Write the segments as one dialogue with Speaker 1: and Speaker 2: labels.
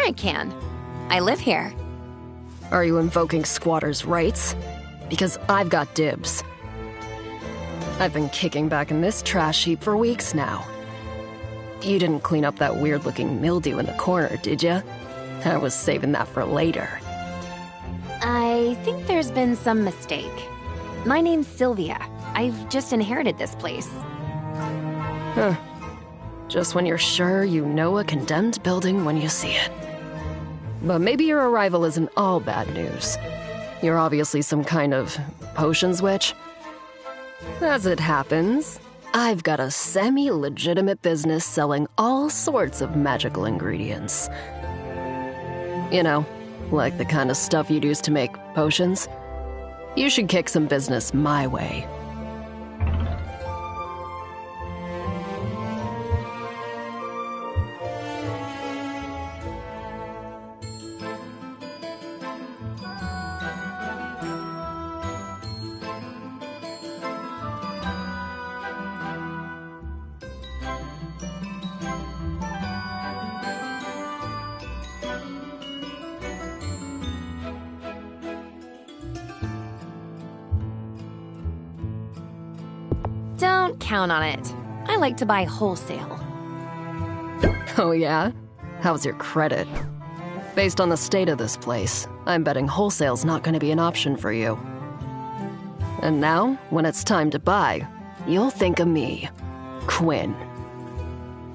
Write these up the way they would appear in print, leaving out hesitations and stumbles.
Speaker 1: I can. I live here.
Speaker 2: Are you invoking squatters' rights? Because I've got dibs. I've been kicking back in this trash heap for weeks now. You didn't clean up that weird-looking mildew in the corner, did ya? I was saving that for later.
Speaker 1: I think there's been some mistake. My name's Sylvia. I've just inherited this place.
Speaker 2: Huh. Just when you're sure you know a condemned building when you see it. But maybe your arrival isn't all bad news. You're obviously some kind of potions witch. As it happens, I've got a semi-legitimate business selling all sorts of magical ingredients. You know, like the kind of stuff you'd use to make potions. You should kick some business my way.
Speaker 1: Don't count on it. I like to buy wholesale.
Speaker 2: Oh yeah? How's your credit? Based on the state of this place, I'm betting wholesale's not going to be an option for you. And now, when it's time to buy, you'll think of me, Quinn.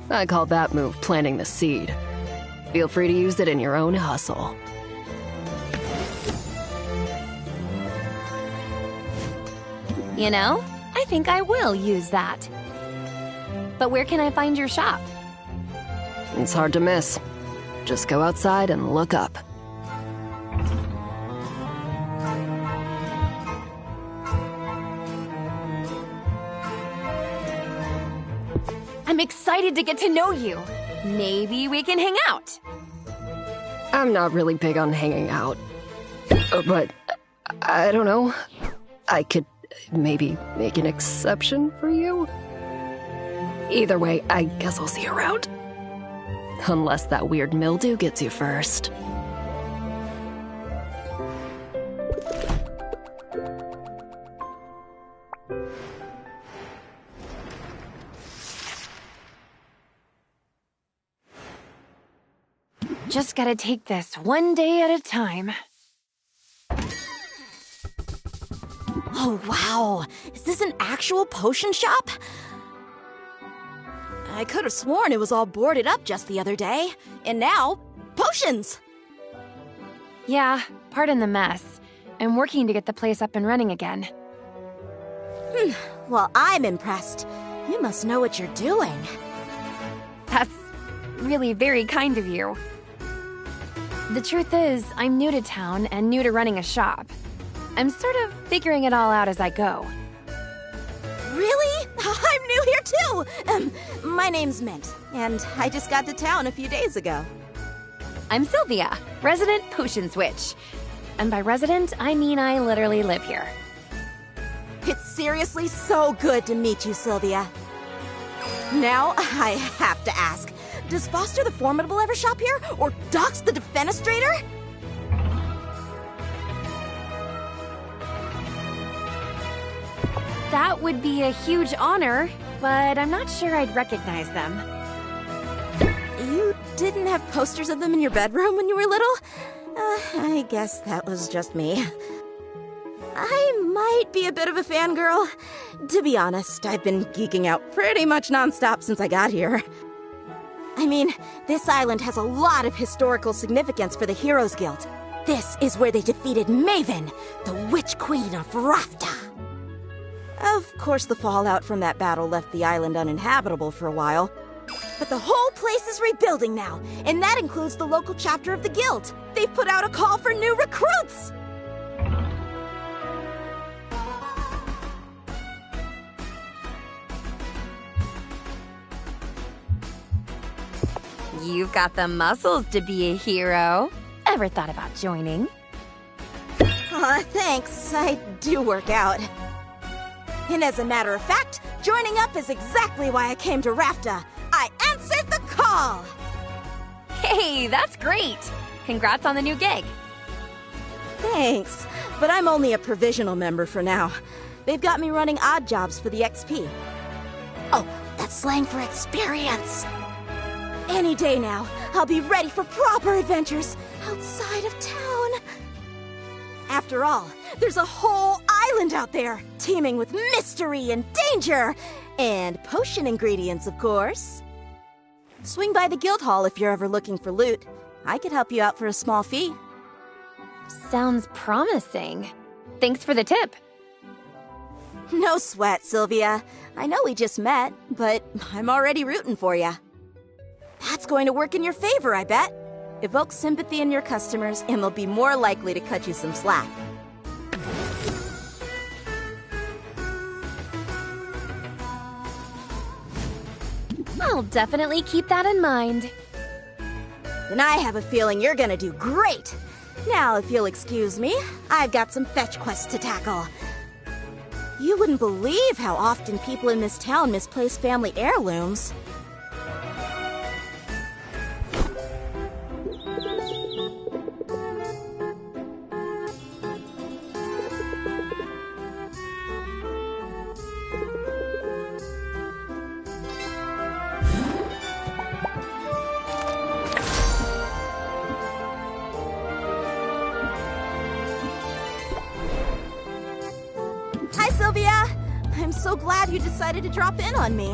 Speaker 2: I call that move planting the seed. Feel free to use it in your own hustle.
Speaker 1: You know, I think I will use that. But where can I find your shop?
Speaker 2: It's hard to miss. Just go outside and look up.
Speaker 1: I'm excited to get to know you. Maybe we can hang out.
Speaker 2: I'm not really big on hanging out. But, I don't know. I could maybe make an exception for you? Either way, I guess I'll see you around. Unless that weird mildew gets you first.
Speaker 1: Just gotta take this one day at a time.
Speaker 3: Oh, wow. Is this an actual potion shop? I could have sworn it was all boarded up just the other day. And now, potions!
Speaker 1: Yeah, pardon the mess. I'm working to get the place up and running again.
Speaker 3: Well, I'm impressed. You must know what you're doing.
Speaker 1: That's really very kind of you. The truth is, I'm new to town and new to running a shop. I'm sort of figuring it all out as I go.
Speaker 3: Really? I'm new here too! My name's Mint, and I just got to town a few days ago.
Speaker 1: I'm Sylvia, resident potion switch. And by resident, I mean I literally live here.
Speaker 3: It's seriously so good to meet you, Sylvia. Now, I have to ask, does Foster the Formidable ever shop here? Or Dox the Defenestrator?
Speaker 1: That would be a huge honor, but I'm not sure I'd recognize them.
Speaker 3: You didn't have posters of them in your bedroom when you were little? I guess that was just me. I might be a bit of a fangirl. To be honest, I've been geeking out pretty much nonstop since I got here. I mean, this island has a lot of historical significance for the Heroes Guild. This is where they defeated Maven, the Witch Queen of Rafta. Of course, the fallout from that battle left the island uninhabitable for a while. But the whole place is rebuilding now, and that includes the local chapter of the guild. They've put out a call for new recruits!
Speaker 1: You've got the muscles to be a hero. Ever thought about joining?
Speaker 3: Thanks. I do work out. And as a matter of fact, joining up is exactly why I came to Rafta. I answered the call!
Speaker 1: Hey, that's great! Congrats on the new gig.
Speaker 3: Thanks, but I'm only a provisional member for now. They've got me running odd jobs for the XP. Oh, that's slang for experience. Any day now, I'll be ready for proper adventures outside of town. After all, there's a whole island out there, teeming with mystery and danger. And potion ingredients, of course. Swing by the guild hall if you're ever looking for loot. I could help you out for a small fee.
Speaker 1: Sounds promising. Thanks for the tip.
Speaker 3: No sweat, Sylvia. I know we just met, but I'm already rooting for you. That's going to work in your favor, I bet. Evoke sympathy in your customers, and they'll be more likely to cut you some slack.
Speaker 1: I'll definitely keep that in mind.
Speaker 3: And I have a feeling you're gonna do great. Now, if you'll excuse me, I've got some fetch quests to tackle. You wouldn't believe how often people in this town misplace family heirlooms. Hi, Sylvia! I'm so glad you decided to drop in on me.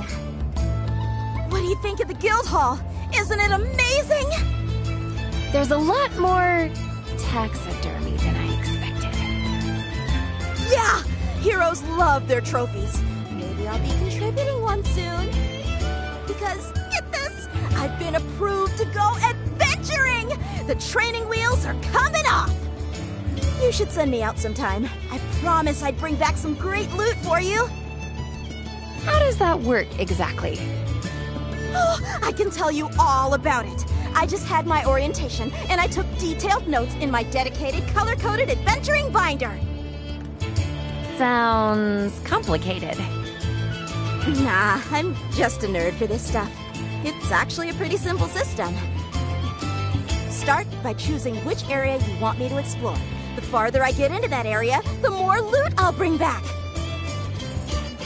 Speaker 3: What do you think of the guild hall? Isn't it amazing?
Speaker 1: There's a lot more taxidermy than I expected.
Speaker 3: Yeah! Heroes love their trophies. Maybe I'll be contributing one soon. Because, get this, I've been approved to go adventuring! The training wheels are coming off! You should send me out sometime. I promise I'd bring back some great loot for you.
Speaker 1: How does that work exactly?
Speaker 3: Oh, I can tell you all about it. I just had my orientation, and I took detailed notes in my dedicated color-coded adventuring binder.
Speaker 1: Sounds complicated.
Speaker 3: Nah, I'm just a nerd for this stuff. It's actually a pretty simple system. Start by choosing which area you want me to explore. The farther I get into that area, the more loot I'll bring back.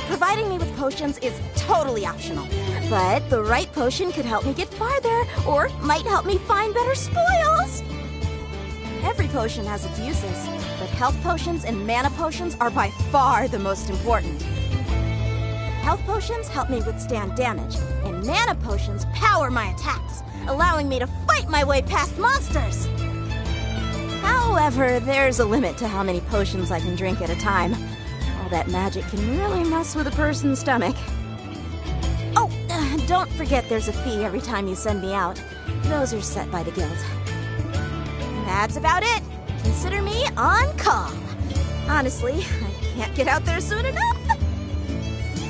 Speaker 3: Providing me with potions is totally optional, but the right potion could help me get farther, or might help me find better spoils. Every potion has its uses, but health potions and mana potions are by far the most important. Health potions help me withstand damage, and mana potions power my attacks, allowing me to fight my way past monsters. However, there's a limit to how many potions I can drink at a time. All that magic can really mess with a person's stomach. Oh, don't forget there's a fee every time you send me out. Those are set by the guild. That's about it. Consider me on call. Honestly, I can't get out there soon enough.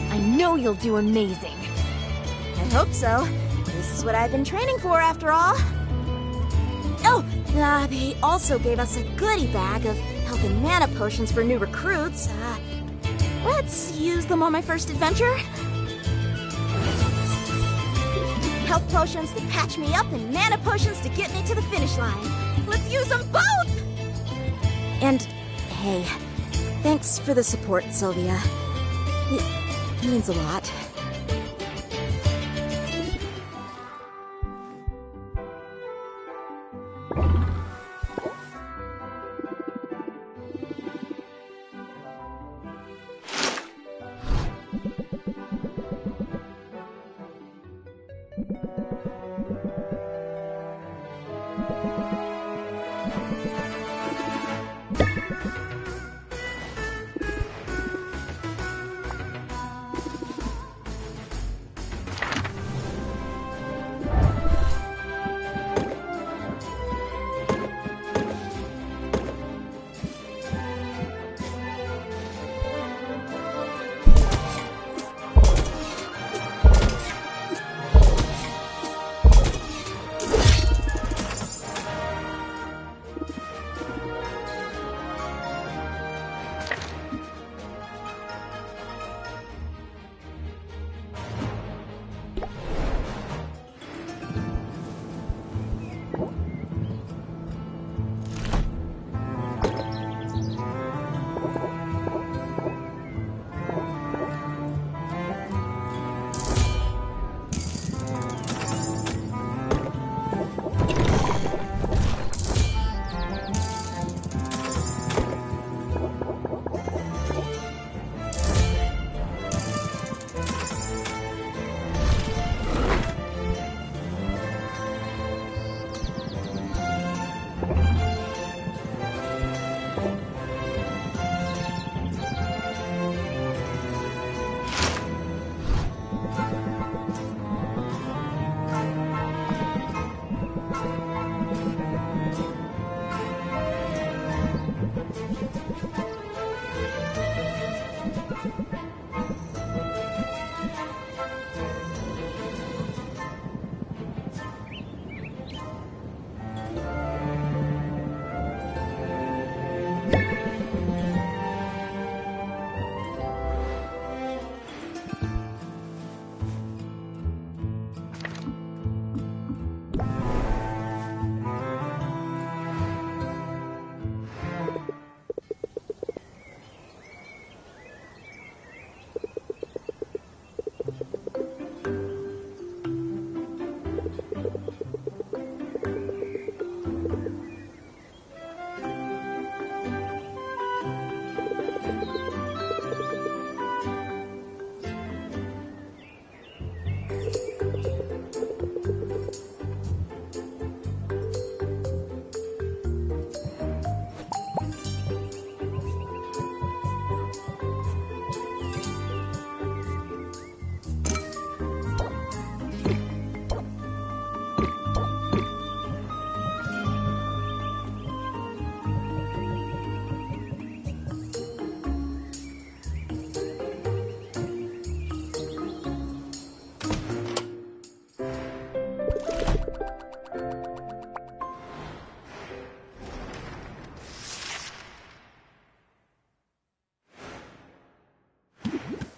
Speaker 1: I know you'll do amazing.
Speaker 3: I hope so. This is what I've been training for, after all. Oh, they also gave us a goodie bag of health and mana potions for new recruits. Let's use them on my first adventure. Health potions to patch me up and mana potions to get me to the finish line. Let's use them both! And, hey, thanks for the support, Sylvia. It means a lot.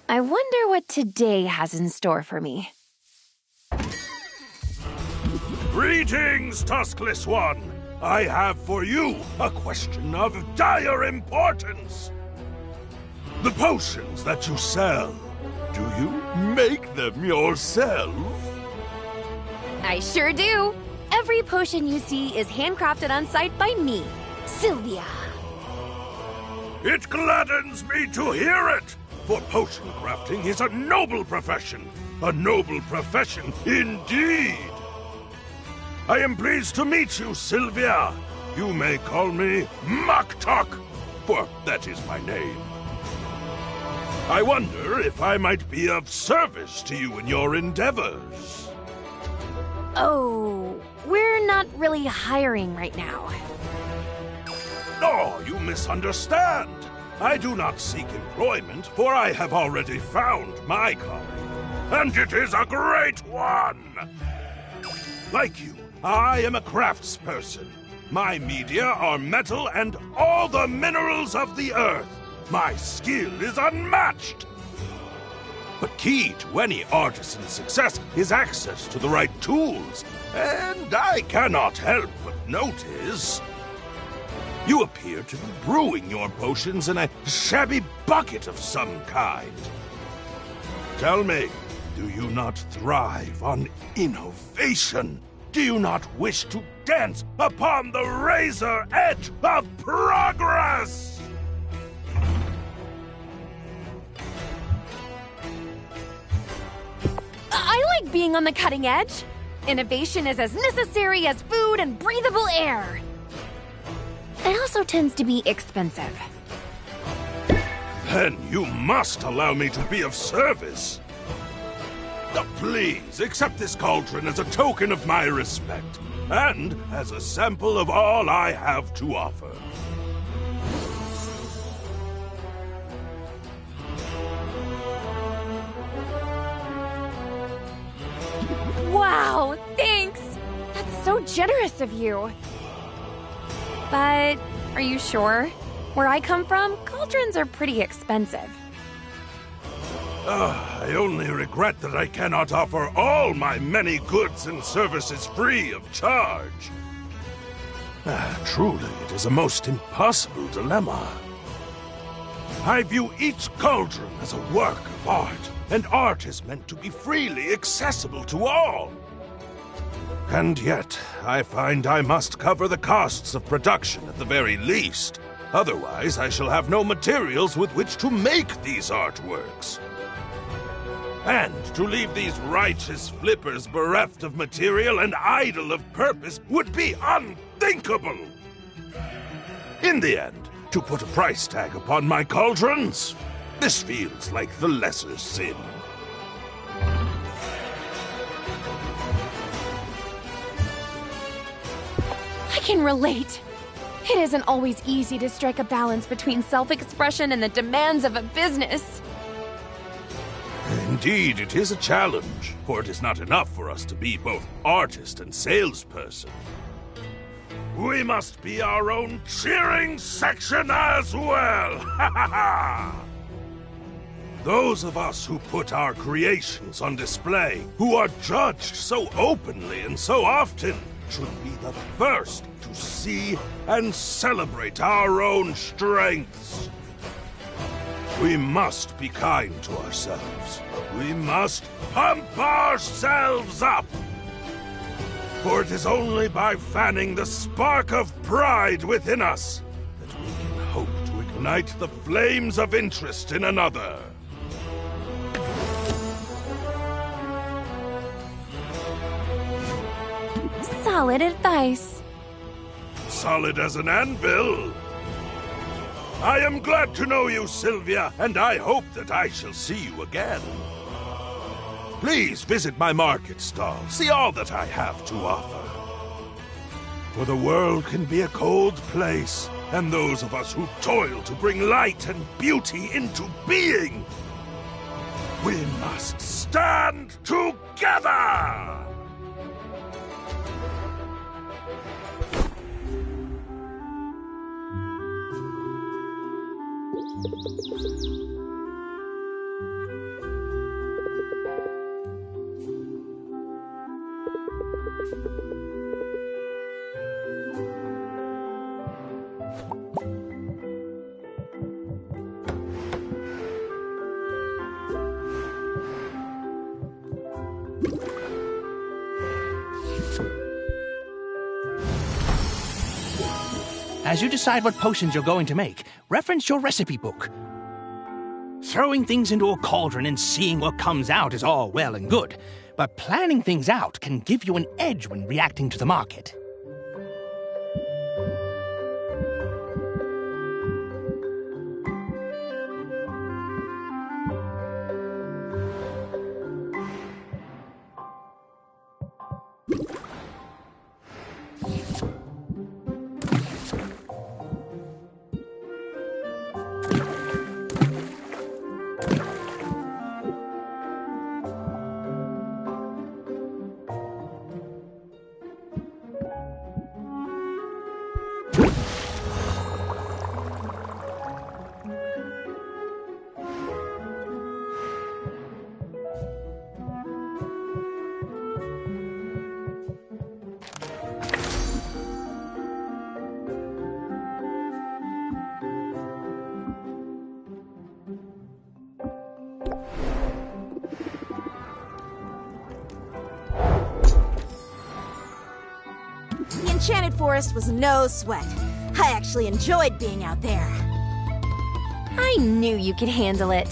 Speaker 1: I wonder what today has in store for me.
Speaker 4: Greetings, Tuskless One! I have for you a question of dire importance. The potions that you sell, do you make them yourself?
Speaker 1: I sure do. Every potion you see is handcrafted on site by me, Sylvia.
Speaker 4: It gladdens me to hear it, for potion crafting is a noble profession. A noble profession indeed. I am pleased to meet you, Sylvia. You may call me Moktok, for that is my name. I wonder if I might be of service to you in your endeavors.
Speaker 1: Oh, we're not really hiring right now.
Speaker 4: Oh, you misunderstand. I do not seek employment, for I have already found my calling. And it is a great one! Like you, I am a craftsperson. My media are metal and all the minerals of the earth. My skill is unmatched. But key to any artisan's success is access to the right tools. And I cannot help but notice you appear to be brewing your potions in a shabby bucket of some kind. Tell me, do you not thrive on innovation? Do you not wish to dance upon the razor edge of progress?
Speaker 1: I like being on the cutting edge. Innovation is as necessary as food and breathable air. It also tends to be expensive.
Speaker 4: Then you must allow me to be of service. Please, accept this cauldron as a token of my respect, and as a sample of all I have to offer.
Speaker 1: Wow, thanks! That's so generous of you. But are you sure? Where I come from, cauldrons are pretty expensive.
Speaker 4: I only regret that I cannot offer all my many goods and services free of charge. Truly, it is a most impossible dilemma. I view each cauldron as a work of art, and art is meant to be freely accessible to all. And yet, I find I must cover the costs of production at the very least. Otherwise, I shall have no materials with which to make these artworks. And to leave these righteous flippers bereft of material and idle of purpose would be unthinkable! In the end, to put a price tag upon my cauldrons, this feels like the lesser sin.
Speaker 1: I can relate. It isn't always easy to strike a balance between self-expression and the demands of a business.
Speaker 4: Indeed, it is a challenge, for it is not enough for us to be both artist and salesperson. We must be our own cheering section as well! Ha ha ha! Those of us who put our creations on display, who are judged so openly and so often, should be the first to see and celebrate our own strengths. We must be kind to ourselves. We must pump ourselves up. For it is only by fanning the spark of pride within us that we can hope to ignite the flames of interest in another.
Speaker 1: Solid advice.
Speaker 4: Solid as an anvil. I am glad to know you, Sylvia, and I hope that I shall see you again. Please visit my market stall, see all that I have to offer. For the world can be a cold place, and those of us who toil to bring light and beauty into being, we must stand together!
Speaker 5: As you decide what potions you're going to make, reference your recipe book. Throwing things into a cauldron and seeing what comes out is all well and good, but planning things out can give you an edge when reacting to the market.
Speaker 3: The Enchanted Forest was no sweat. I actually enjoyed being out there.
Speaker 1: I knew you could handle it.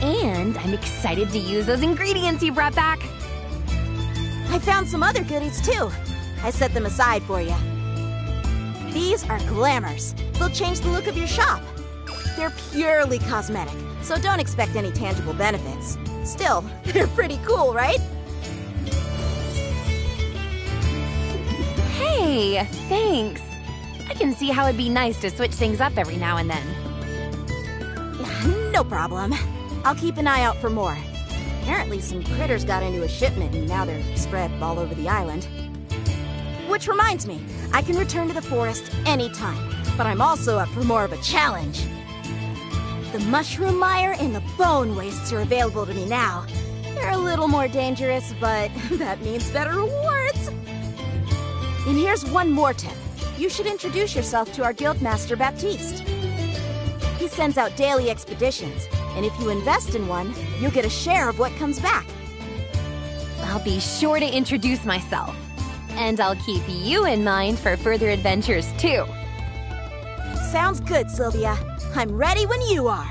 Speaker 1: And I'm excited to use those ingredients you brought back.
Speaker 3: I found some other goodies too. I set them aside for you. These are glamours. They'll change the look of your shop. They're purely cosmetic, so don't expect any tangible benefits. Still, they're pretty cool, right?
Speaker 1: Hey, thanks. I can see how it'd be nice to switch things up every now and then.
Speaker 3: No problem. I'll keep an eye out for more. Apparently some critters got into a shipment and now they're spread all over the island. Which reminds me, I can return to the forest anytime, but I'm also up for more of a challenge. The mushroom mire and the bone wastes are available to me now. They're a little more dangerous, but that means better rewards. And here's one more tip. You should introduce yourself to our guildmaster Baptiste. He sends out daily expeditions, and if you invest in one, you'll get a share of what comes back.
Speaker 1: I'll be sure to introduce myself. And I'll keep you in mind for further adventures, too.
Speaker 3: Sounds good, Sylvia. I'm ready when you are.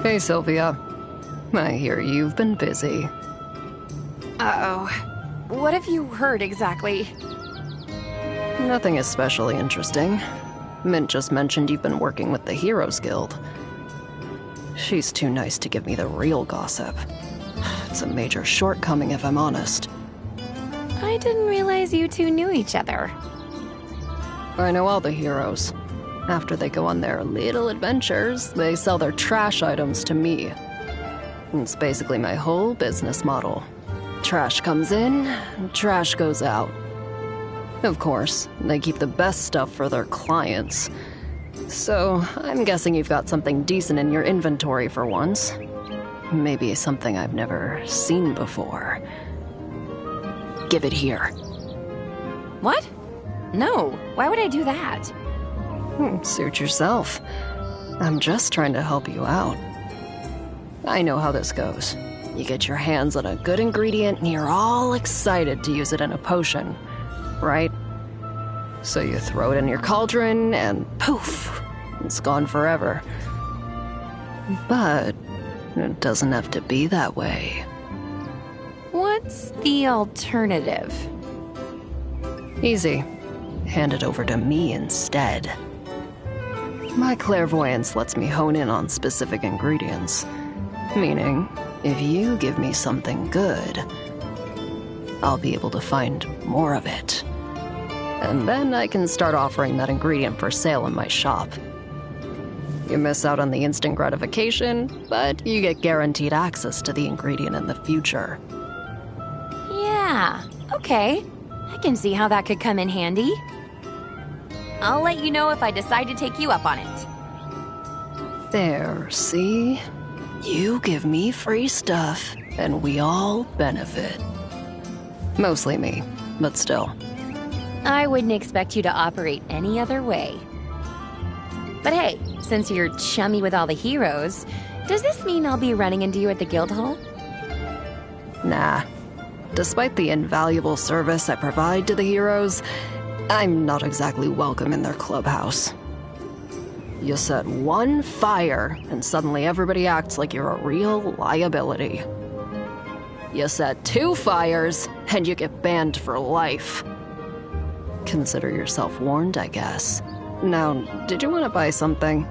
Speaker 2: Hey, Sylvia. I hear you've been busy.
Speaker 1: Uh-oh. What have you heard exactly?
Speaker 2: Nothing especially interesting. Mint just mentioned you've been working with the Heroes Guild. She's too nice to give me the real gossip. It's a major shortcoming, if I'm honest.
Speaker 1: I didn't realize you two knew each other.
Speaker 2: I know all the heroes. After they go on their little adventures, they sell their trash items to me. It's basically my whole business model. Trash comes in, trash goes out. Of course, they keep the best stuff for their clients. So, I'm guessing you've got something decent in your inventory for once. Maybe something I've never seen before. Give it here.
Speaker 1: What? No, why would I do that?
Speaker 2: Suit yourself. I'm just trying to help you out. I know how this goes. You get your hands on a good ingredient and you're all excited to use it in a potion, right? So you throw it in your cauldron and poof, it's gone forever. But it doesn't have to be that way.
Speaker 1: What's the alternative?
Speaker 2: Easy. Hand it over to me instead. My clairvoyance lets me hone in on specific ingredients. Meaning, if you give me something good, I'll be able to find more of it. And then I can start offering that ingredient for sale in my shop. You miss out on the instant gratification, but you get guaranteed access to the ingredient in the future.
Speaker 1: Yeah, okay. I can see how that could come in handy. I'll let you know if I decide to take you up on it.
Speaker 2: There, see? You give me free stuff, and we all benefit. Mostly me, but still.
Speaker 1: I wouldn't expect you to operate any other way. But hey, since you're chummy with all the heroes, does this mean I'll be running into you at the guild hall?
Speaker 2: Nah. Despite the invaluable service I provide to the heroes, I'm not exactly welcome in their clubhouse. You set one fire, and suddenly everybody acts like you're a real liability. You set 2 fires, and you get banned for life. Consider yourself warned, I guess. Now, did you want to buy something?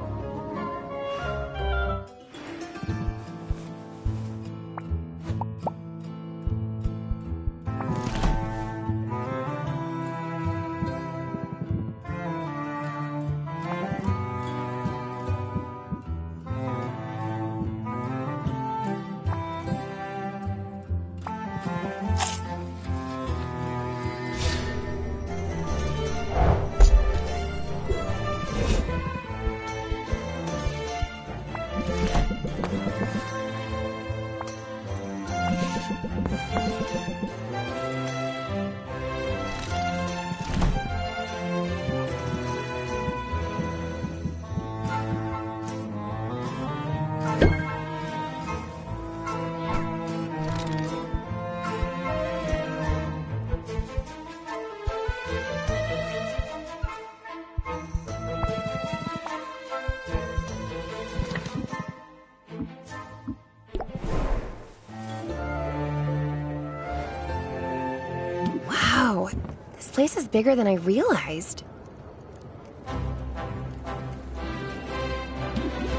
Speaker 1: Wow, this place is bigger than I realized.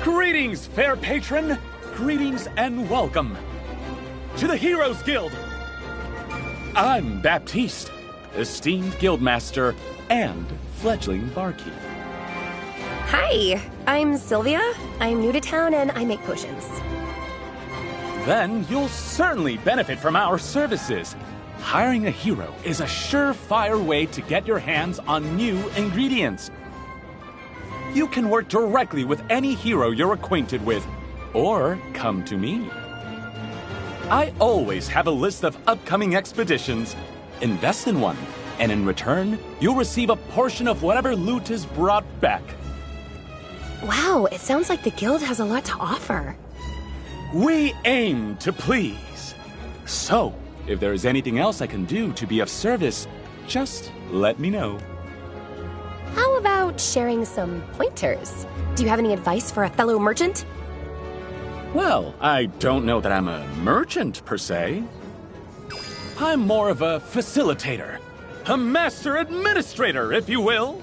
Speaker 6: Greetings, fair patron! Greetings and welcome to the Heroes Guild! I'm Baptiste, esteemed guildmaster and fledgling barkeep.
Speaker 7: Hi, I'm Sylvia. I'm new to town and I make potions.
Speaker 6: Then you'll certainly benefit from our services. Hiring a hero is a surefire way to get your hands on new ingredients. You can work directly with any hero you're acquainted with, or come to me. I always have a list of upcoming expeditions. Invest in one, and in return, you'll receive a portion of whatever loot is brought back.
Speaker 7: Wow, it sounds like the guild has a lot to offer.
Speaker 6: We aim to please. So, if there is anything else I can do to be of service, just let me know.
Speaker 7: How about sharing some pointers? Do you have any advice for a fellow merchant?
Speaker 6: Well, I don't know that I'm a merchant, per se. I'm more of a facilitator. A master administrator, if you will.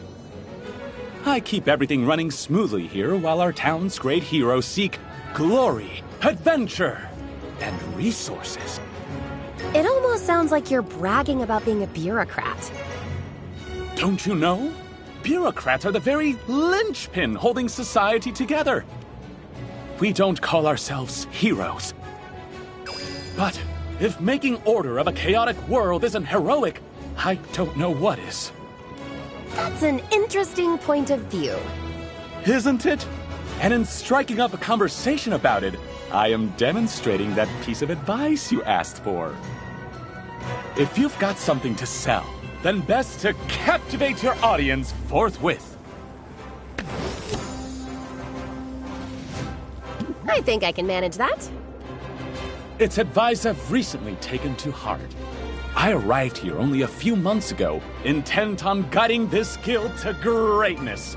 Speaker 6: I keep everything running smoothly here while our town's great heroes seek glory, adventure, and resources.
Speaker 7: It almost sounds like you're bragging about being a bureaucrat.
Speaker 6: Don't you know? Bureaucrats are the very linchpin holding society together. We don't call ourselves heroes. But if making order of a chaotic world isn't heroic, I don't know what is.
Speaker 7: That's an interesting point of view.
Speaker 6: Isn't it? And in striking up a conversation about it, I am demonstrating that piece of advice you asked for. If you've got something to sell, then best to captivate your audience forthwith.
Speaker 7: I think I can manage that.
Speaker 6: It's advice I've recently taken to heart. I arrived here only a few months ago, intent on guiding this guild to greatness.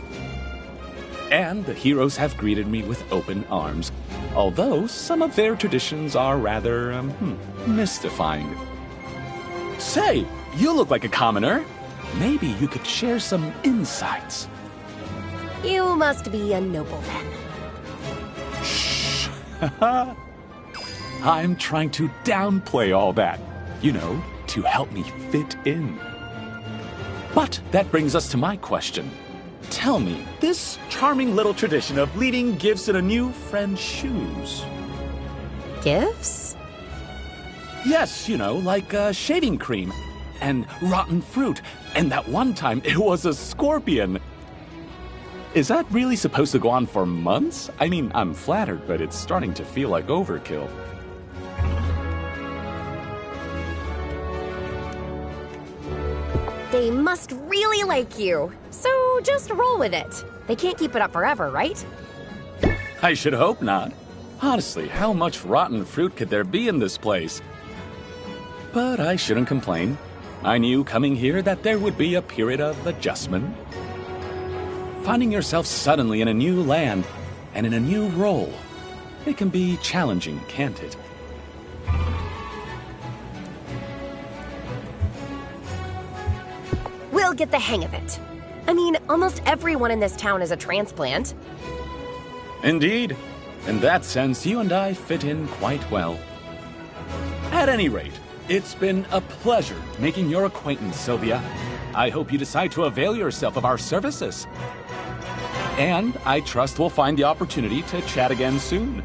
Speaker 6: And the heroes have greeted me with open arms, although some of their traditions are rather, mystifying. Say, you look like a commoner. Maybe you could share some insights.
Speaker 7: You must be a nobleman.
Speaker 6: Shh. I'm trying to downplay all that. You know, to help me fit in. But that brings us to my question. Tell me, this charming little tradition of leading gifts in a new friend's shoes.
Speaker 7: Gifts?
Speaker 6: Yes, like shaving cream and rotten fruit. And that one time it was a scorpion. Is that really supposed to go on for months? I mean, I'm flattered, but it's starting to feel like overkill.
Speaker 7: They must really like you. So just roll with it. They can't keep it up forever, right?
Speaker 6: I should hope not. Honestly, how much rotten fruit could there be in this place? But I shouldn't complain. I knew coming here that there would be a period of adjustment. Finding yourself suddenly in a new land and in a new role, it can be challenging, can't it?
Speaker 7: We'll get the hang of it. I mean, almost everyone in this town is a transplant.
Speaker 6: Indeed. In that sense, you and I fit in quite well. At any rate, it's been a pleasure making your acquaintance, Sylvia. I hope you decide to avail yourself of our services. And I trust we'll find the opportunity to chat again soon.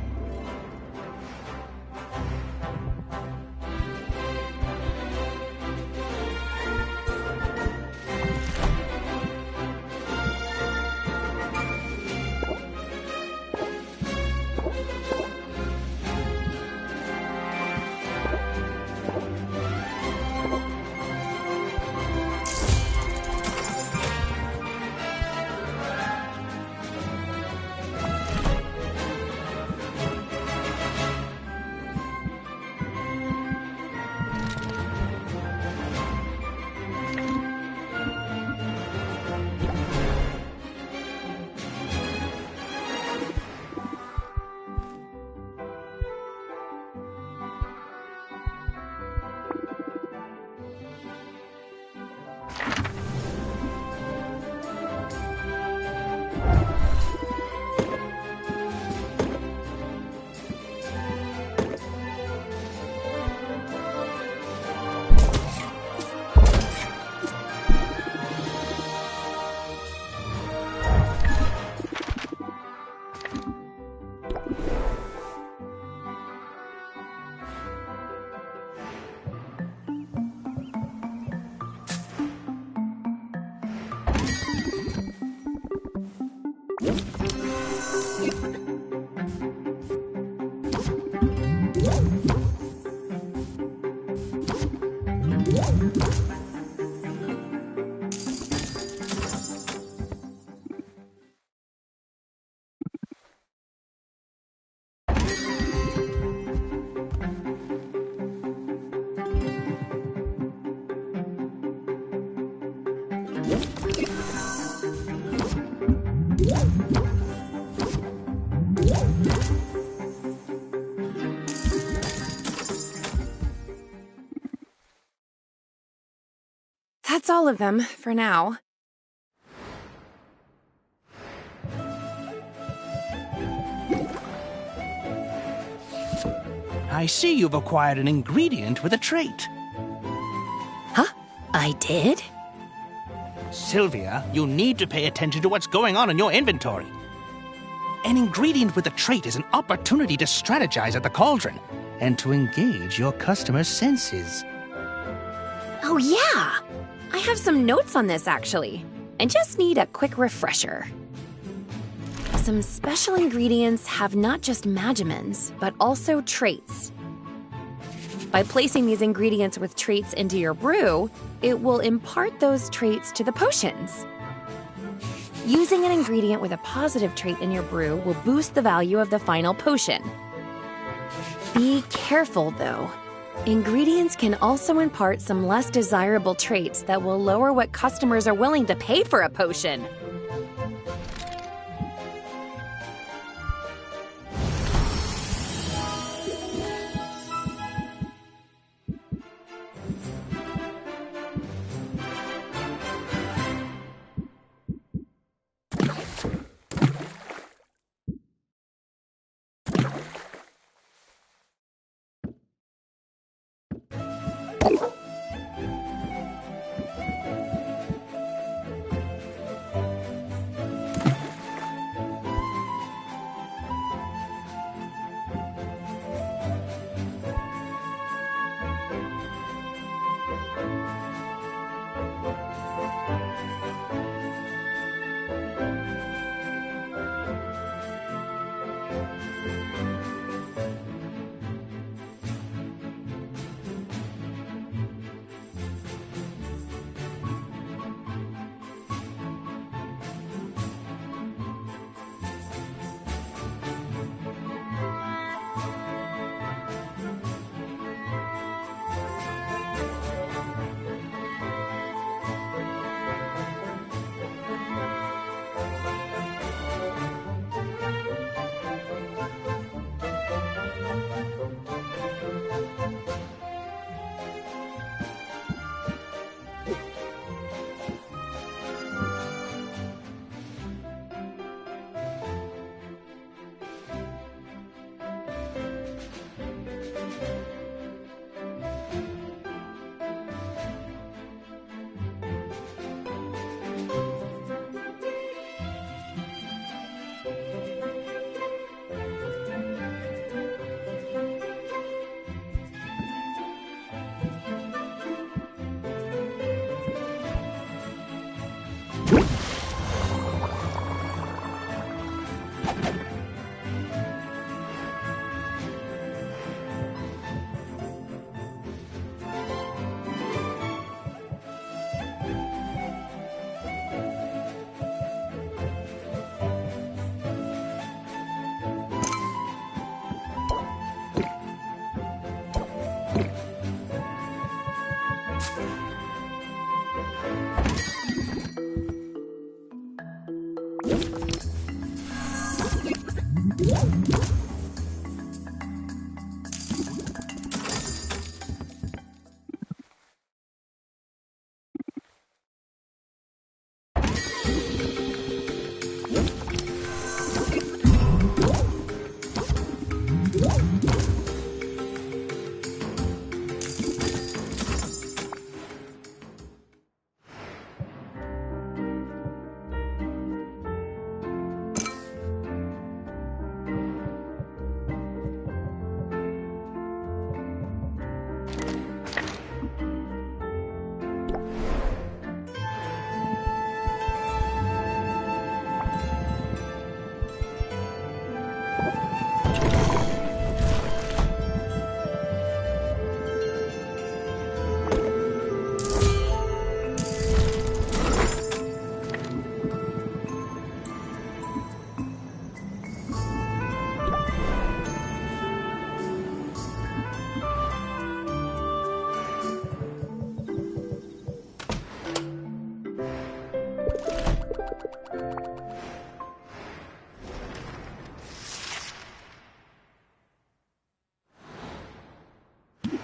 Speaker 1: That's all of them, for now.
Speaker 5: I see you've acquired an ingredient with a trait.
Speaker 7: Huh? I did?
Speaker 5: Sylvia, you need to pay attention to what's going on in your inventory. An ingredient with a trait is an opportunity to strategize at the cauldron and to engage your customers' senses.
Speaker 1: Oh, yeah! I have some notes on this, actually. I just need a quick refresher. Some special ingredients have not just magimens, but also traits. By placing these ingredients with traits into your brew, it will impart those traits to the potions. Using an ingredient with a positive trait in your brew will boost the value of the final potion. Be careful, though. Ingredients can also impart some less desirable traits that will lower what customers are willing to pay for a potion.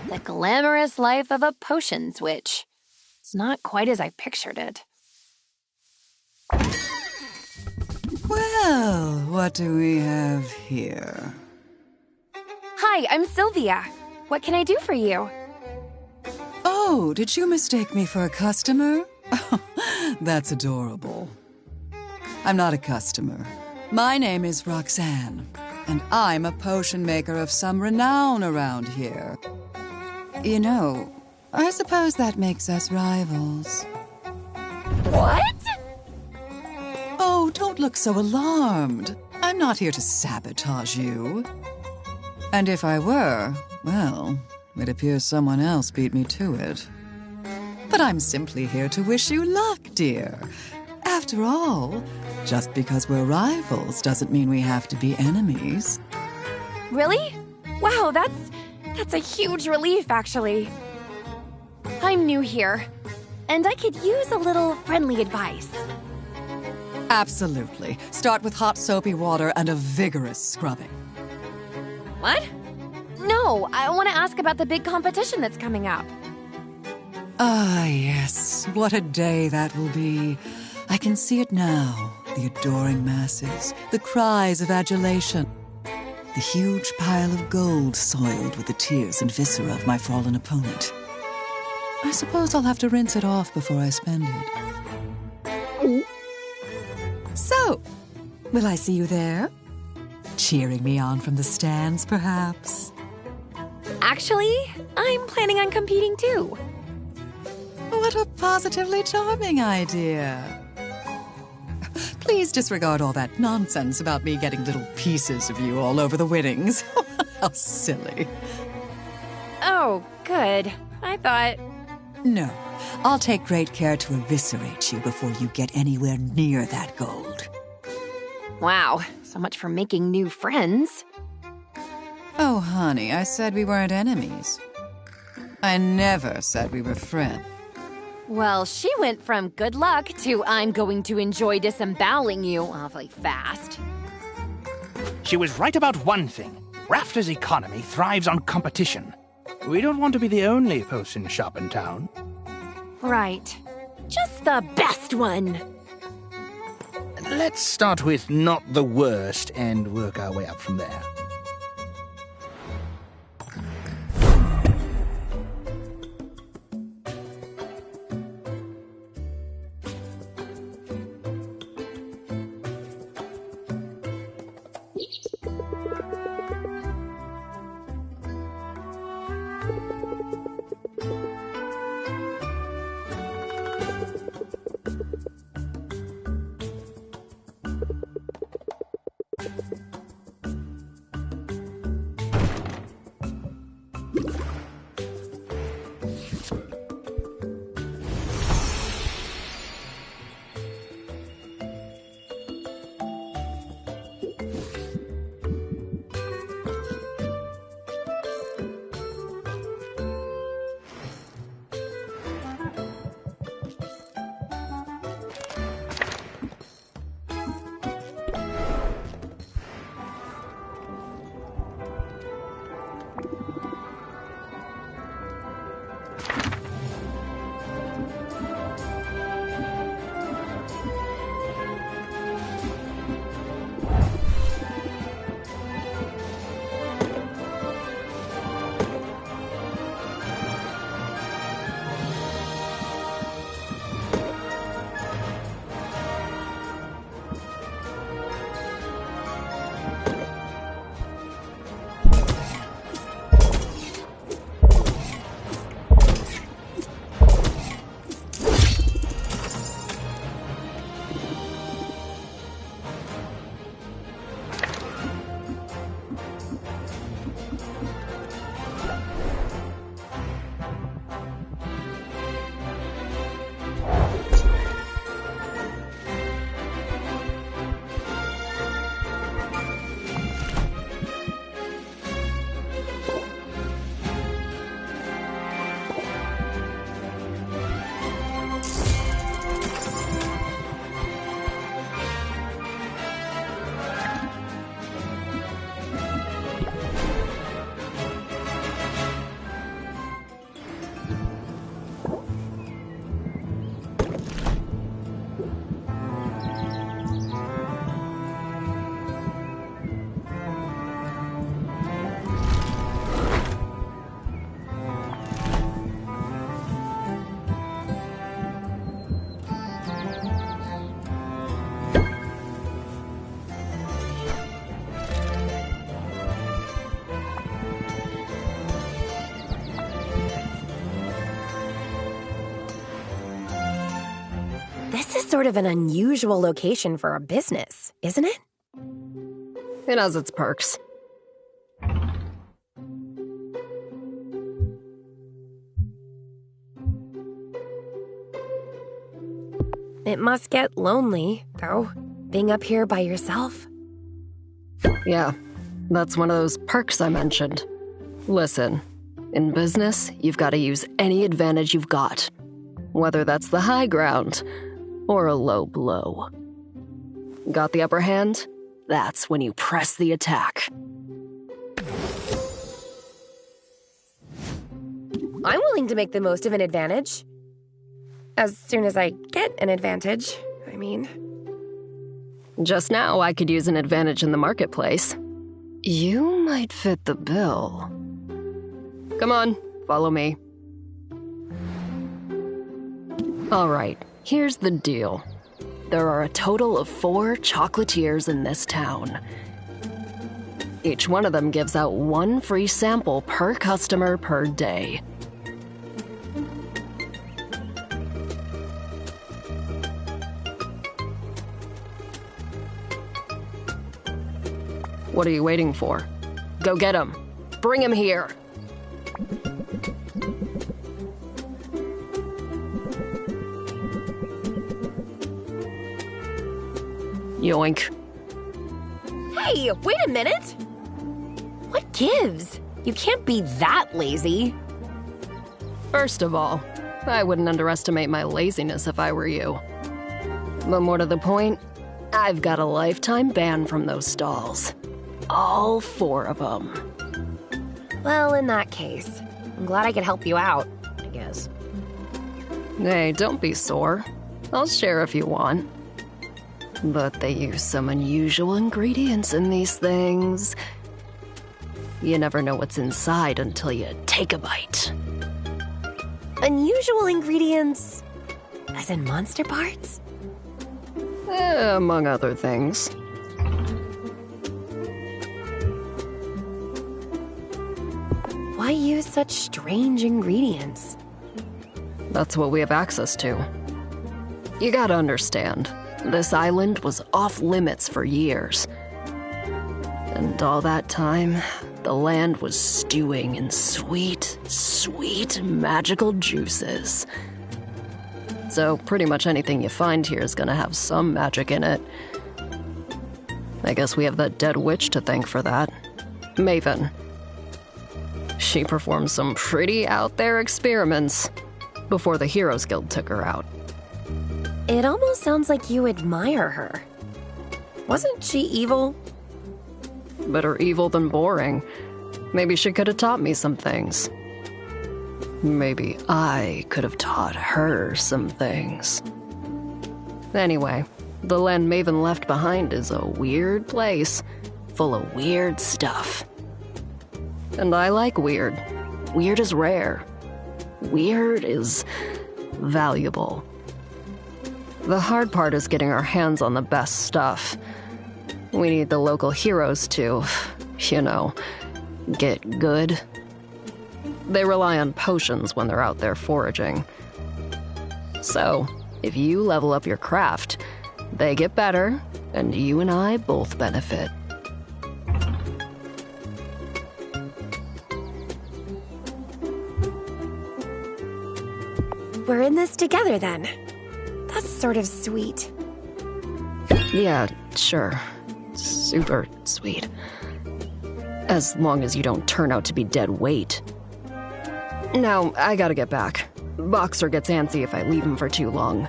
Speaker 1: The glamorous life of a potions witch. It's not quite as I pictured it.
Speaker 8: Well, what do we have here?
Speaker 1: Hi, I'm Sylvia. What can I do for you?
Speaker 8: Oh, did you mistake me for a customer? That's adorable. I'm not a customer. My name is Roxanne, and I'm a potion maker of some renown around here. You know, I suppose that makes us rivals.
Speaker 1: What?
Speaker 8: Oh, don't look so alarmed. I'm not here to sabotage you. And if I were, well, it appears someone else beat me to it. But I'm simply here to wish you luck, dear. After all, just because we're rivals doesn't mean we have to be enemies.
Speaker 1: Really? Wow, that's a huge relief, actually. I'm new here, and I could use a little friendly advice.
Speaker 8: Absolutely. Start with hot soapy water and a vigorous scrubbing.
Speaker 1: What? No, I want to ask about the big competition that's coming up.
Speaker 8: Ah, yes. What a day that will be. I can see it now. The adoring masses, the cries of adulation, the huge pile of gold soiled with the tears and viscera of my fallen opponent. I suppose I'll have to rinse it off before I spend it. So, will I see you there? Cheering me on from the stands, perhaps?
Speaker 1: Actually, I'm planning on competing too.
Speaker 8: What a positively charming idea. Please disregard all that nonsense about me getting little pieces of you all over the winnings. How silly.
Speaker 1: Oh, good. I thought...
Speaker 8: No, I'll take great care to eviscerate you before you get anywhere near that gold.
Speaker 1: Wow, so much for making new friends.
Speaker 8: Oh, honey, I said we weren't enemies. I never said we were friends.
Speaker 1: Well, she went from good luck to I'm going to enjoy disemboweling you awfully fast.
Speaker 5: She was right about one thing. Rafter's economy thrives on competition. We don't want to be the only potion shop in town.
Speaker 1: Right. Just the best one.
Speaker 5: Let's start with not the worst and work our way up from there.
Speaker 7: This is sort of an unusual location for a business, isn't it?
Speaker 2: It has its perks.
Speaker 7: It must get lonely, though, being up here by yourself.
Speaker 2: Yeah, that's one of those perks I mentioned. Listen, in business, you've got to use any advantage you've got, whether that's the high ground or a low blow. Got the upper hand? That's when you press the attack.
Speaker 7: I'm willing to make the most of an advantage. As soon as I get an advantage, I mean.
Speaker 2: Just now, I could use an advantage in the marketplace. You might fit the bill. Come on, follow me. All right, here's the deal. There are a total of 4 chocolatiers in this town. Each one of them gives out 1 free sample per customer per day. What are you waiting for? Go get him. Bring him here. Yoink.
Speaker 1: Hey, wait a minute! What gives? You can't be that lazy.
Speaker 2: First of all, I wouldn't underestimate my laziness if I were you. But more to the point, I've got a lifetime ban from those stalls. All 4 of them.
Speaker 1: Well, in that case, I'm glad I could help you out, I guess.
Speaker 2: Hey, don't be sore. I'll share if you want. But they use some unusual ingredients in these things. You never know what's inside until you take a bite.
Speaker 1: Unusual ingredients? As in monster parts?
Speaker 2: Among other things.
Speaker 1: Why use such strange ingredients?
Speaker 2: That's what we have access to. You gotta understand, this island was off limits for years. And all that time, the land was stewing in sweet, sweet magical juices. So pretty much anything you find here is gonna have some magic in it. I guess we have that dead witch to thank for that. Maven. She performed some pretty out there experiments before the Heroes Guild took her out.
Speaker 1: It almost sounds like you admire her. Wasn't she evil?
Speaker 2: Better evil than boring. Maybe she could have taught me some things. Maybe I could have taught her some things. Anyway, the land Maven left behind is a weird place, full of weird stuff. And I like weird. Weird is rare. Weird is valuable. The hard part is getting our hands on the best stuff. We need the local heroes to, get good. They rely on potions when they're out there foraging. So, if you level up your craft, they get better, and you and I both benefit.
Speaker 1: We're in this together then. That's sort of sweet.
Speaker 2: Yeah, sure. Super sweet. As long as you don't turn out to be dead weight. Now, I gotta get back. Boxer gets antsy if I leave him for too long.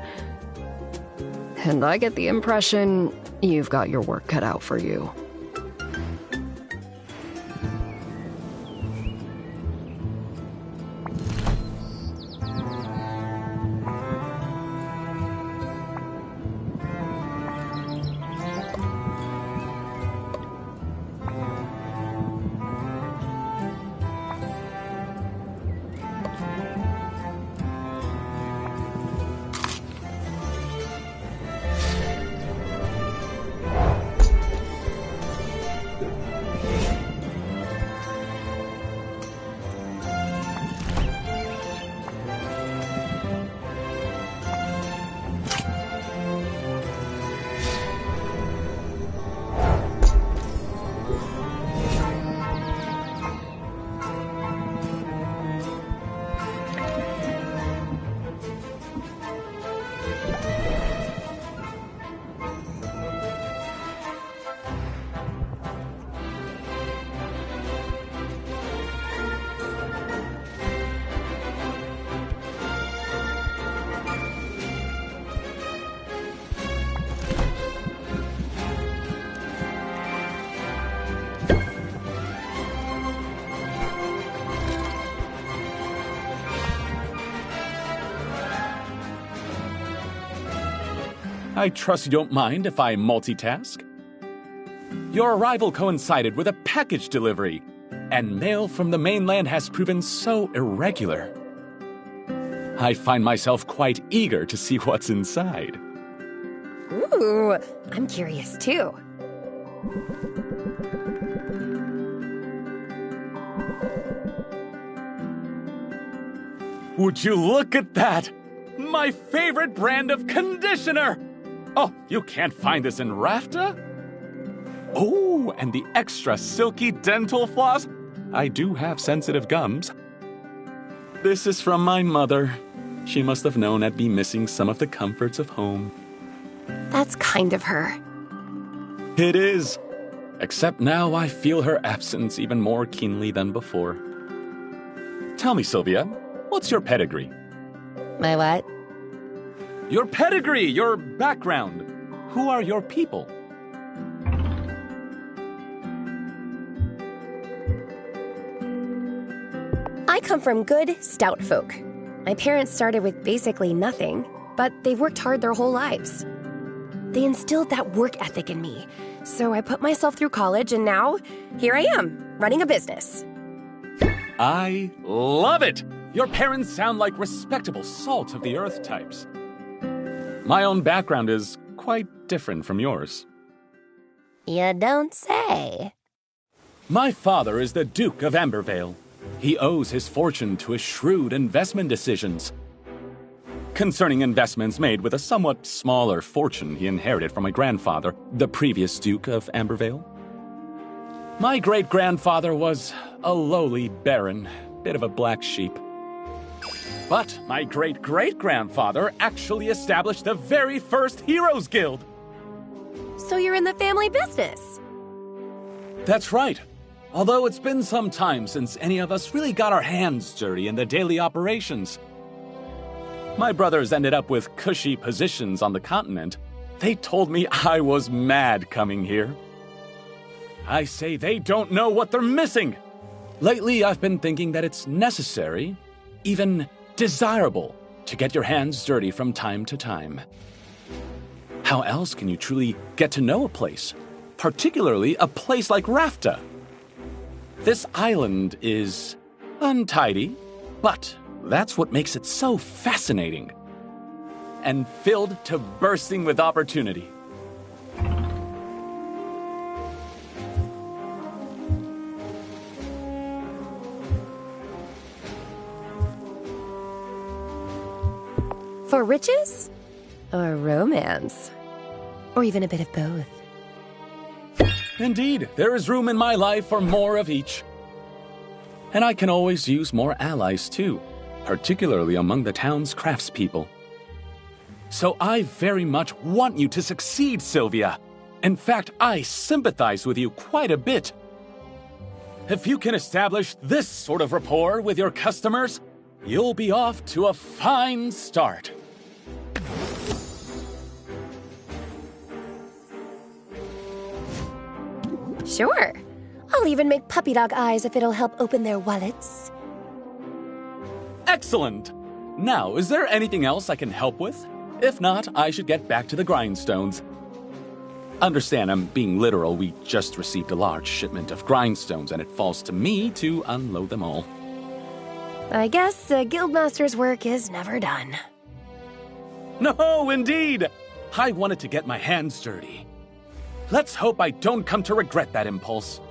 Speaker 2: And I get the impression you've got your work cut out for you.
Speaker 6: I trust you don't mind if I multitask? Your arrival coincided with a package delivery, and mail from the mainland has proven so irregular. I find myself quite eager to see what's inside.
Speaker 1: Ooh, I'm curious too.
Speaker 6: Would you look at that? My favorite brand of conditioner! Oh, you can't find this in Rafta? Oh, and the extra silky dental floss. I do have sensitive gums. This is from my mother. She must have known I'd be missing some of the comforts of home.
Speaker 7: That's kind of her.
Speaker 6: It is. Except now I feel her absence even more keenly than before. Tell me, Sylvia, what's your pedigree?
Speaker 7: My what?
Speaker 6: Your pedigree, your background. Who are your people?
Speaker 7: I come from good, stout folk. My parents started with basically nothing, but they've worked hard their whole lives. They instilled that work ethic in me, so I put myself through college, and now here I am, running a business.
Speaker 6: I love it! Your parents sound like respectable salt of the earth types. My own background is quite different from yours.
Speaker 7: You don't say.
Speaker 6: My father is the Duke of Ambervale. He owes his fortune to his shrewd investment decisions. Concerning investments made with a somewhat smaller fortune he inherited from my grandfather, the previous Duke of Ambervale. My great-grandfather was a lowly baron, bit of a black sheep. But my great-great-grandfather actually established the very first Heroes Guild.
Speaker 7: So you're in the family business?
Speaker 6: That's right. Although it's been some time since any of us really got our hands dirty in the daily operations. My brothers ended up with cushy positions on the continent. They told me I was mad coming here. I say they don't know what they're missing. Lately, I've been thinking that it's necessary, even desirable, to get your hands dirty from time to time. How else can you truly get to know a place? Particularly a place like Rafta. This island is untidy, but that's what makes it so fascinating. And filled to bursting with opportunity.
Speaker 7: For riches? Or romance? Or even a bit of both?
Speaker 6: Indeed, there is room in my life for more of each. And I can always use more allies too, particularly among the town's craftspeople. So I very much want you to succeed, Sylvia. In fact, I sympathize with you quite a bit. If you can establish this sort of rapport with your customers, you'll be off to a fine start.
Speaker 7: Sure. I'll even make puppy dog eyes if it'll help open their wallets.
Speaker 6: Excellent! Now, is there anything else I can help with? If not, I should get back to the grindstones. Understand, I'm being literal. We just received a large shipment of grindstones, and it falls to me to unload them all.
Speaker 7: I guess a guildmaster's work is never done.
Speaker 6: No, indeed! I wanted to get my hands dirty. Let's hope I don't come to regret that impulse.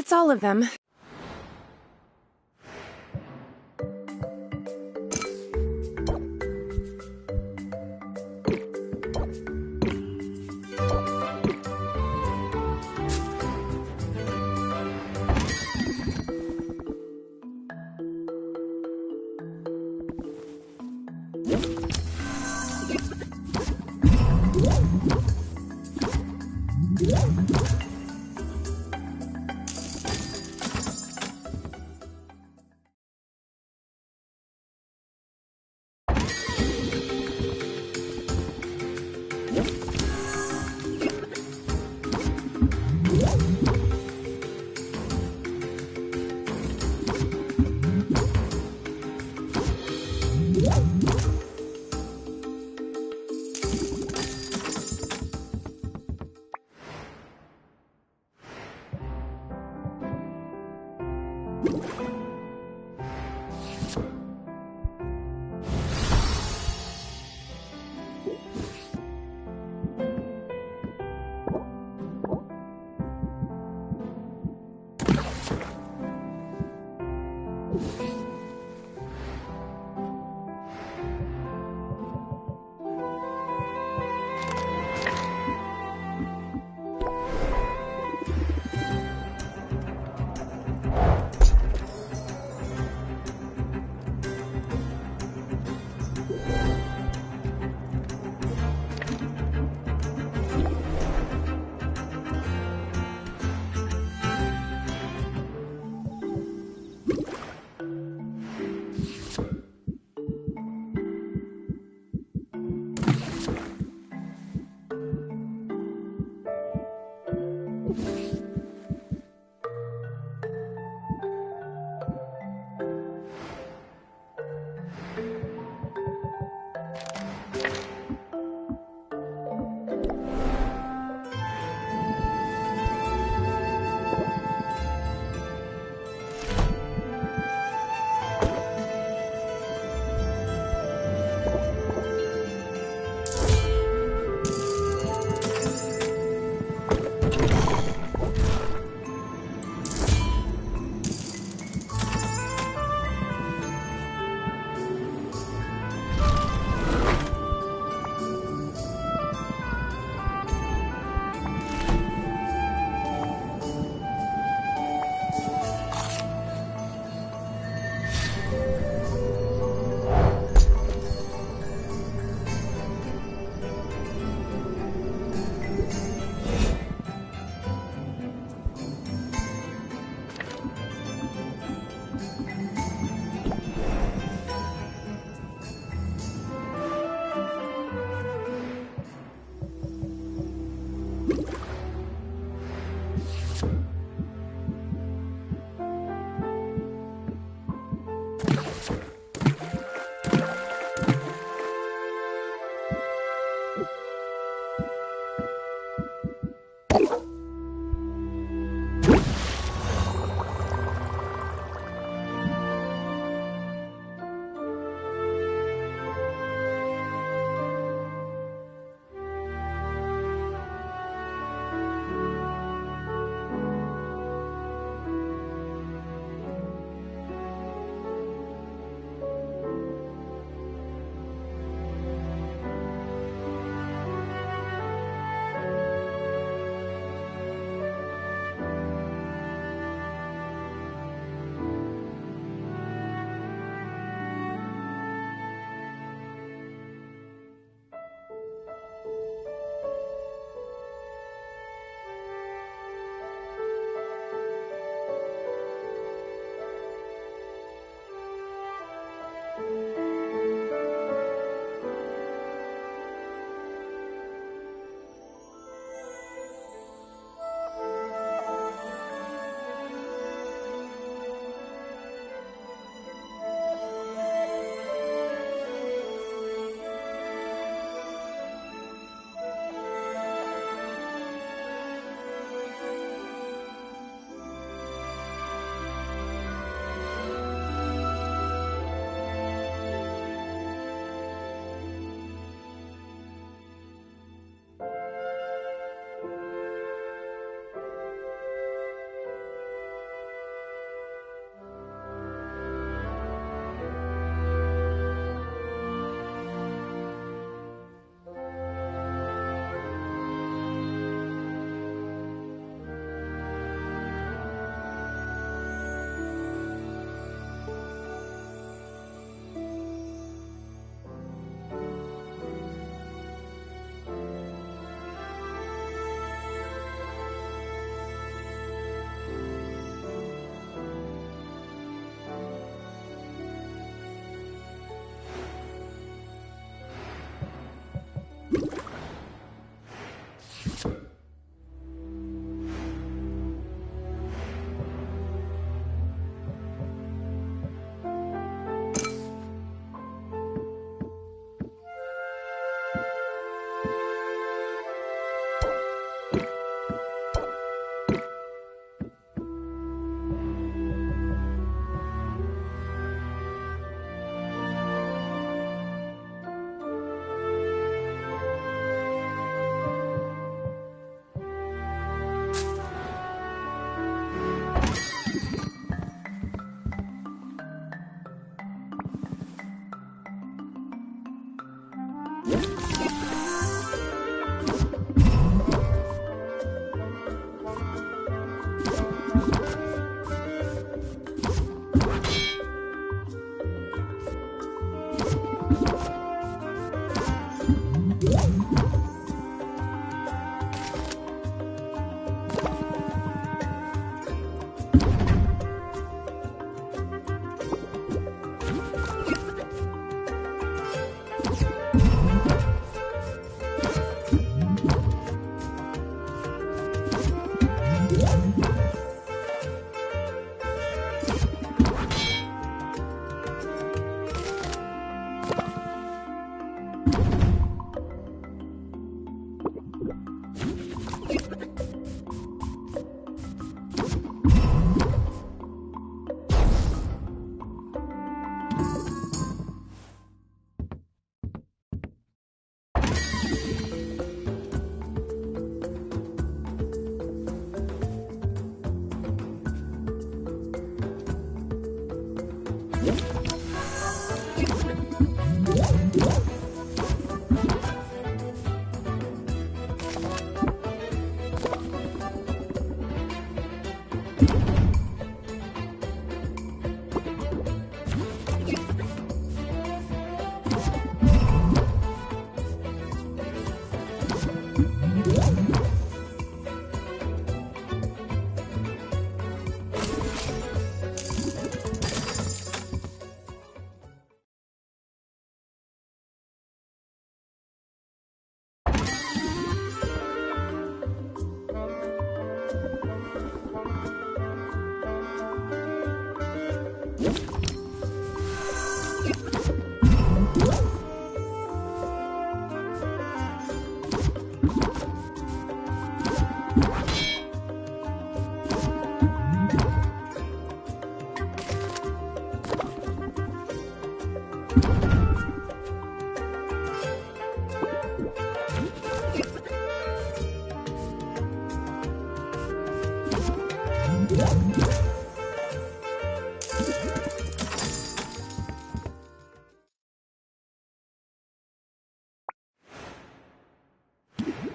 Speaker 1: That's all of them.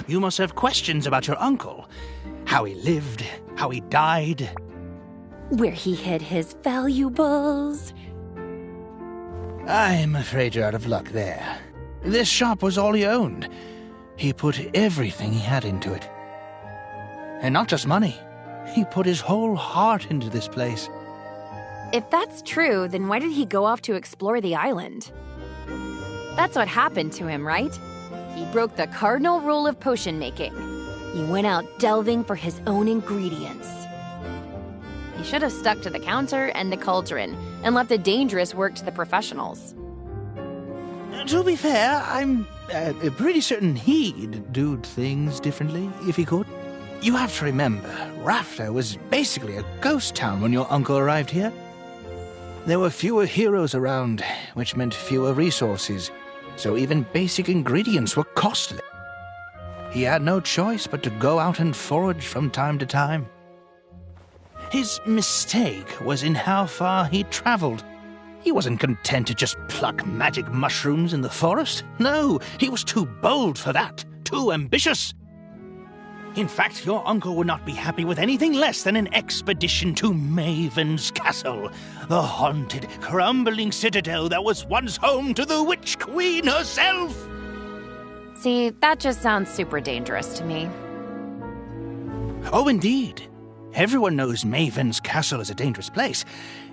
Speaker 5: You must have questions about your uncle. How he lived, how he died.
Speaker 1: Where he hid his valuables.
Speaker 5: I'm afraid you're out of luck there. This shop was all he owned. He put everything he had into it. And not just money. He put his whole heart into this place.
Speaker 1: If that's true, then why did he go off to explore the island? That's what happened to him, right? He broke the cardinal rule of potion making. He went out delving for his own ingredients. He should have stuck to the counter and the cauldron and left the dangerous work to the professionals.
Speaker 5: To be fair, I'm pretty certain he'd do things differently if he could. You have to remember, Rafter was basically a ghost town when your uncle arrived here. There were fewer heroes around, which meant fewer resources, so even basic ingredients were costly. He had no choice but to go out and forage from time to time. His mistake was in how far he traveled. He wasn't content to just pluck magic mushrooms in the forest. No, he was too bold for that, too ambitious. In fact, your uncle would not be happy with anything less than an expedition to Maven's Castle, the haunted, crumbling citadel that was once home to the Witch Queen herself.
Speaker 1: See, that just sounds super dangerous to me.
Speaker 5: Oh, indeed. Everyone knows Maven's Castle is a dangerous place.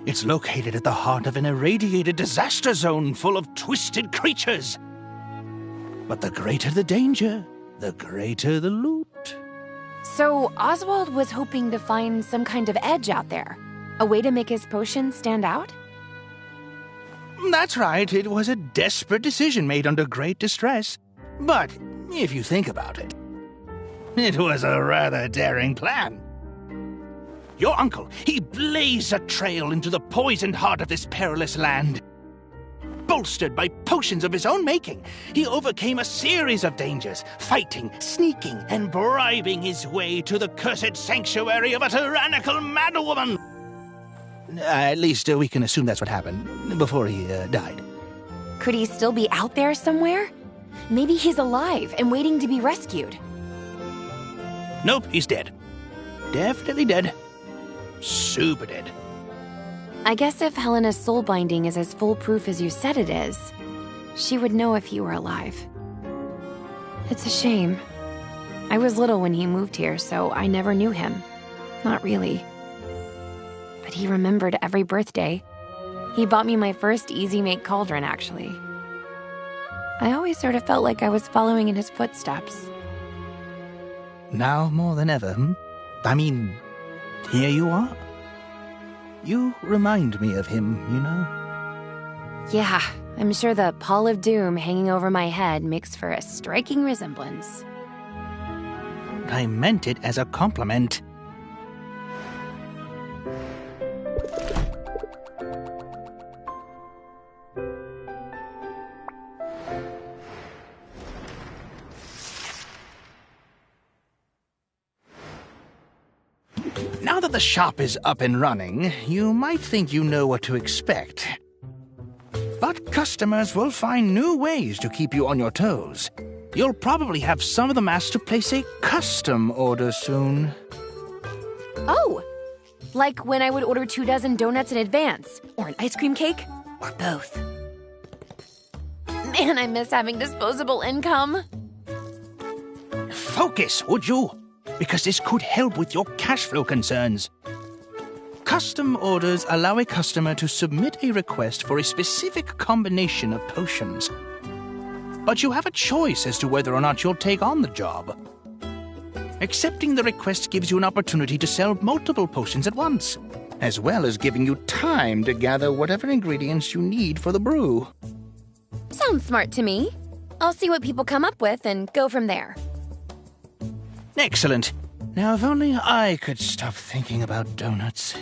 Speaker 5: It's located at the heart of an irradiated disaster zone full of twisted creatures. But the greater the danger, the greater the loot.
Speaker 1: So Oswald was hoping to find some kind of edge out there, a way to make his potion stand out?
Speaker 5: That's right, it was a desperate decision made under great distress. But if you think about it, it was a rather daring plan. Your uncle, he blazed a trail into the poisoned heart of this perilous land. Bolstered by potions of his own making, he overcame a series of dangers, fighting, sneaking, and bribing his way to the cursed sanctuary of a tyrannical madwoman. At least we can assume that's what happened before he died.
Speaker 1: Could he still be out there somewhere? Maybe he's alive and waiting to be rescued.
Speaker 5: Nope, he's dead. Definitely dead. Super dead.
Speaker 1: I guess if Helena's soul binding is as foolproof as you said it is, she would know if he were alive. It's a shame. I was little when he moved here, so I never knew him. Not really. But he remembered every birthday. He bought me my first Easy Make cauldron, actually. I always sort of felt like I was following in his footsteps.
Speaker 5: Now more than ever, I mean, here you are. You remind me of him, you know?
Speaker 1: Yeah, I'm sure the pall of doom hanging over my head makes for a striking resemblance.
Speaker 5: I meant it as a compliment. Now that the shop is up and running, you might think you know what to expect. But customers will find new ways to keep you on your toes. You'll probably have some of them asked to place a custom order soon.
Speaker 1: Oh! Like when I would order 24 donuts in advance, or an ice cream cake, or both. Man, I miss having disposable income.
Speaker 5: Focus, would you? Because this could help with your cash flow concerns. Custom orders allow a customer to submit a request for a specific combination of potions. But you have a choice as to whether or not you'll take on the job. Accepting the request gives you an opportunity to sell multiple potions at once, as well as giving you time to gather whatever ingredients you need for the brew.
Speaker 1: Sounds smart to me. I'll see what people come up with and go from there.
Speaker 5: Excellent. Now, if only I could stop thinking about donuts.